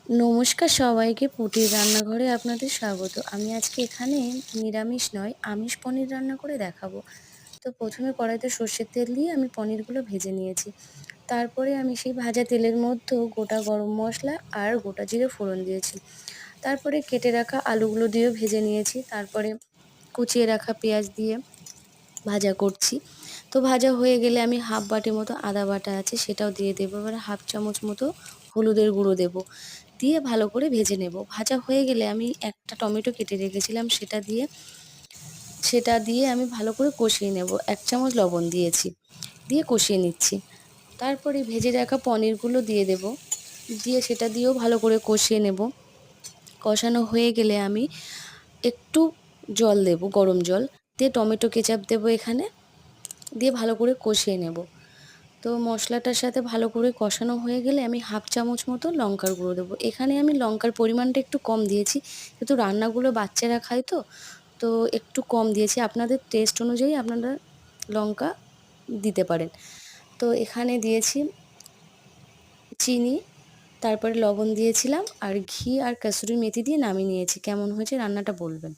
নমস্কার সবাইকে, পুটির রান্নাঘরে আপনাদের স্বাগত। আমি আজকে এখানে নিরামিষ নয়, আমিষ পনির রান্না করে দেখাবো। তো প্রথমে কড়াইতে সর্ষের তেল দিয়ে আমি পনিরগুলো ভেজে নিয়েছি। তারপরে আমি সেই ভাজা তেলের মধ্যেও গোটা গরম মশলা আর গোটা জিরে ফোড়ন দিয়েছি। তারপরে কেটে রাখা আলুগুলো দিয়েও ভেজে নিয়েছি। তারপরে কুচিয়ে রাখা পেঁয়াজ দিয়ে ভাজা করছি। তো ভাজা হয়ে গেলে আমি হাফ বাটি মতো আদা বাটা আছে সেটাও দিয়ে দেবো। এবার হাফ চামচ মতো হলুদের গুঁড়ো দেবো, দিয়ে ভালো করে ভেজে নেব। ভাজা হয়ে গেলে আমি একটা টমেটো কেটে রেখেছিলাম সেটা দিয়ে আমি ভালো করে কষিয়ে নেব। 1 চামচ লবণ দিয়েছি, দিয়ে কষিয়ে নিচ্ছি। তারপরে ভেজে রাখা পনিরগুলো দিয়ে দেব, দিয়ে সেটা দিয়েও ভালো করে কষিয়ে নেব। কষানো হয়ে গেলে আমি একটু জল দেব, গরম জল, দিয়ে টমেটো কেচাপ দেবো এখানে, দিয়ে ভালো করে কষিয়ে নেব। তো মশলাটার সাথে ভালো করে কষানো হয়ে গেলে আমি হাফ চামচ মতো লঙ্কার গুঁড়ো দেবো। এখানে আমি লঙ্কার পরিমাণটা একটু কম দিয়েছি, কিন্তু রান্নাগুলো বাচ্চারা খায় তো, তো একটু কম দিয়েছি। আপনাদের টেস্ট অনুযায়ী আপনারা লঙ্কা দিতে পারেন। তো এখানে দিয়েছি চিনি, তারপরে লবণ দিয়েছিলাম, আর ঘি আর কাসুরি মেথি দিয়ে নামিয়ে নিয়েছি। কেমন হয়েছে রান্নাটা বলবেন।